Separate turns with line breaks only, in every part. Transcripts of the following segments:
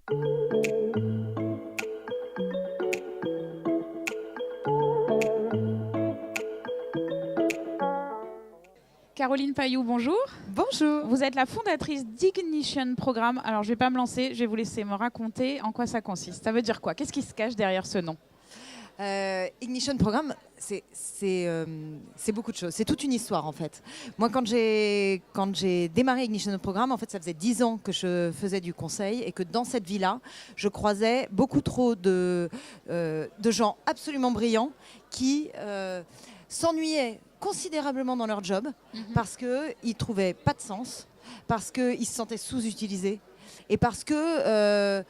Caroline Pailloux, bonjour.
Bonjour.
Vous êtes la fondatrice d'Ignition Programme. Alors, je ne vais pas me lancer, je vais vous laisser me raconter en quoi ça consiste. Ça veut dire quoi? Qu'est-ce qui se cache derrière ce nom?
Ignition Programme, c'est beaucoup de choses. C'est toute une histoire, en fait. Moi, quand j'ai démarré Ignition Programme, en fait, ça faisait 10 ans que je faisais du conseil et que dans cette vie-là, je croisais beaucoup trop de gens absolument brillants qui s'ennuyaient considérablement dans leur job parce qu'ils ne trouvaient pas de sens, parce qu'ils se sentaient sous-utilisés et parce que...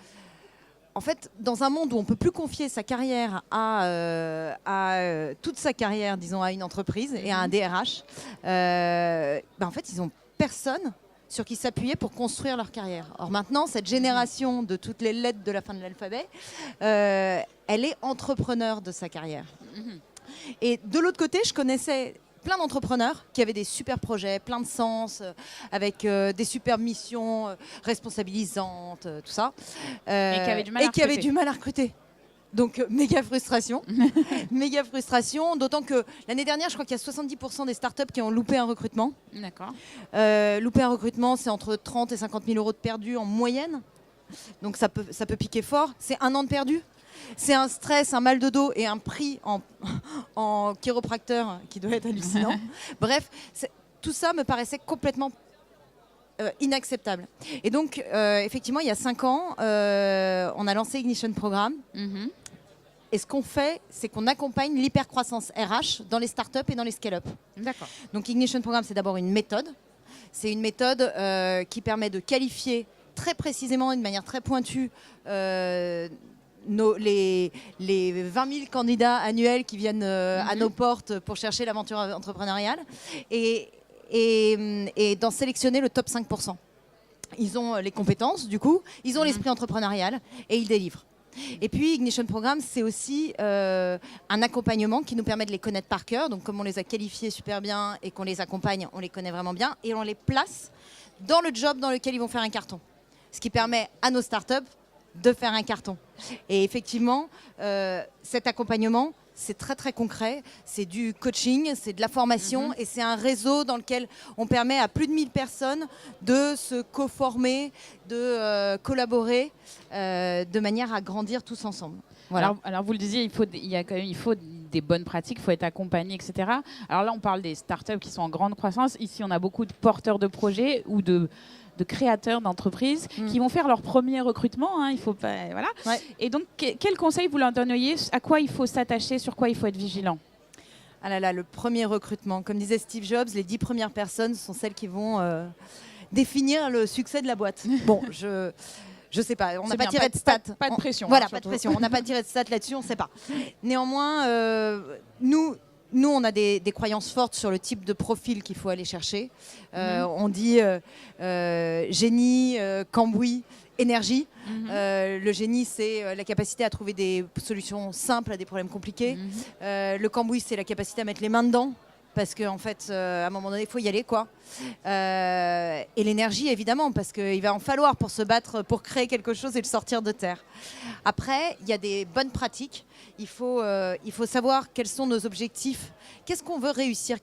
en fait, dans un monde où on ne peut plus confier sa carrière toute sa carrière, disons, à une entreprise et à un DRH, en fait, ils n'ont personne sur qui s'appuyer pour construire leur carrière. Or maintenant, cette génération de toutes les lettres de la fin de l'alphabet, elle est entrepreneur de sa carrière. Et de l'autre côté, je connaissais plein d'entrepreneurs qui avaient des super projets, plein de sens, avec des super missions responsabilisantes, tout ça.
Et qui avaient du mal à recruter.
Donc, méga frustration. Méga frustration, d'autant que l'année dernière, je crois qu'il y a 70% des startups qui ont loupé un recrutement.
D'accord.
Louper un recrutement, c'est entre 30 et 50 000 euros de perdu en moyenne. Donc, ça peut piquer fort. C'est 1 an de perdu. C'est un stress, un mal de dos et un prix en chiropracteur qui doit être hallucinant. Bref, tout ça me paraissait complètement inacceptable. Et donc, effectivement, il y a 5 ans, on a lancé Ignition Programme. Et ce qu'on fait, c'est qu'on accompagne l'hypercroissance RH dans les startups et dans les scale-up.
D'accord.
Donc, Ignition Programme, c'est d'abord une méthode. C'est une méthode qui permet de qualifier très précisément et de manière très pointue les 20 000 candidats annuels qui viennent à nos portes pour chercher l'aventure entrepreneuriale et d'en sélectionner le top 5%. Ils ont les compétences, du coup, ils ont l'esprit entrepreneurial et ils délivrent. Et puis Ignition Programme, c'est aussi un accompagnement qui nous permet de les connaître par cœur. Donc comme on les a qualifiés super bien et qu'on les accompagne, on les connaît vraiment bien et on les place dans le job dans lequel ils vont faire un carton. Ce qui permet à nos startups de faire un carton. Et effectivement, cet accompagnement, c'est très très concret. C'est du coaching, c'est de la formation et c'est un réseau dans lequel on permet à plus de 1000 personnes de se co-former, de collaborer de manière à grandir tous ensemble. Voilà.
Alors vous le disiez, il faut des bonnes pratiques, il faut être accompagné, etc. Alors là, on parle des startups qui sont en grande croissance. Ici, on a beaucoup de porteurs de projets ou de créateurs d'entreprises qui vont faire leur premier recrutement. Il faut pas, voilà. Ouais. Et donc, quel conseil vous leur donneriez? À quoi il faut s'attacher? Sur quoi il faut être vigilant?
Ah là là, le premier recrutement. Comme disait Steve Jobs, les 10 premières personnes sont celles qui vont définir le succès de la boîte. Bon, je sais pas, on n'a pas tiré de stats.
Pas de pression.
Voilà, pas de pression. On n'a pas tiré de stats là-dessus, on ne sait pas. Néanmoins, nous, on a des croyances fortes sur le type de profil qu'il faut aller chercher. On dit génie, cambouis, énergie. Le génie, c'est la capacité à trouver des solutions simples à des problèmes compliqués. Le cambouis, c'est la capacité à mettre les mains dedans. Parce qu'en fait, à un moment donné, il faut y aller, quoi. Et l'énergie, évidemment, parce qu'il va en falloir pour se battre, pour créer quelque chose et le sortir de terre. Après, il y a des bonnes pratiques. Il faut savoir quels sont nos objectifs. Qu'est-ce qu'on veut réussir?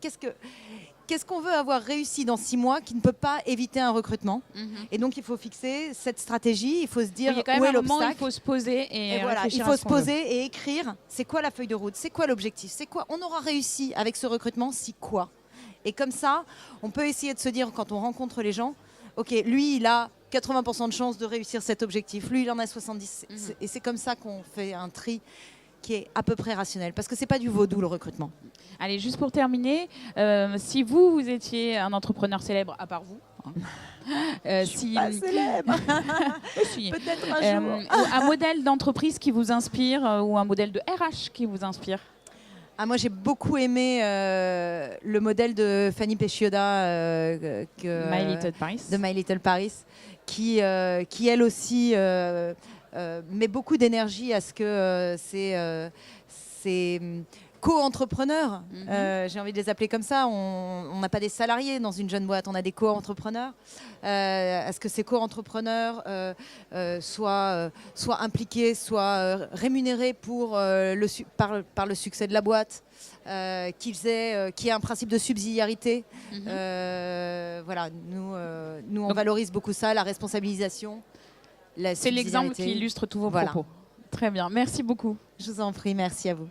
Qu'est-ce qu'on veut avoir réussi dans 6 mois qui ne peut pas éviter un recrutement? Et donc, il faut fixer cette stratégie. Il faut se dire où est l'obstacle.
Il faut se poser et
voilà, il faut se poser et écrire. C'est quoi la feuille de route? C'est quoi l'objectif? C'est quoi? On aura réussi avec ce recrutement, si quoi? Et comme ça, on peut essayer de se dire quand on rencontre les gens, ok, lui, il a 80% de chances de réussir cet objectif. Lui, il en a 70. Et c'est comme ça qu'on fait un tri qui est à peu près rationnel. Parce que c'est pas du vaudou, le recrutement.
Allez, juste pour terminer, si vous étiez un entrepreneur célèbre, à part vous,
je suis pas célèbre. Peut-être un jour.
Un modèle d'entreprise qui vous inspire ou un modèle de RH qui vous inspire?
Moi, j'ai beaucoup aimé le modèle de Fanny Pescioda
My Little Paris.
De My Little Paris, qui elle aussi met beaucoup d'énergie à ce que ces co-entrepreneurs. J'ai envie de les appeler comme ça. On n'a pas des salariés dans une jeune boîte, on a des co-entrepreneurs. À ce que ces co-entrepreneurs soient impliqués, soient rémunérés par le succès de la boîte, qu'il y ait un principe de subsidiarité. Voilà, nous on valorise beaucoup ça, la responsabilisation.
C'est l'exemple qui illustre tous vos propos. Très bien, merci beaucoup.
Je vous en prie, merci à vous.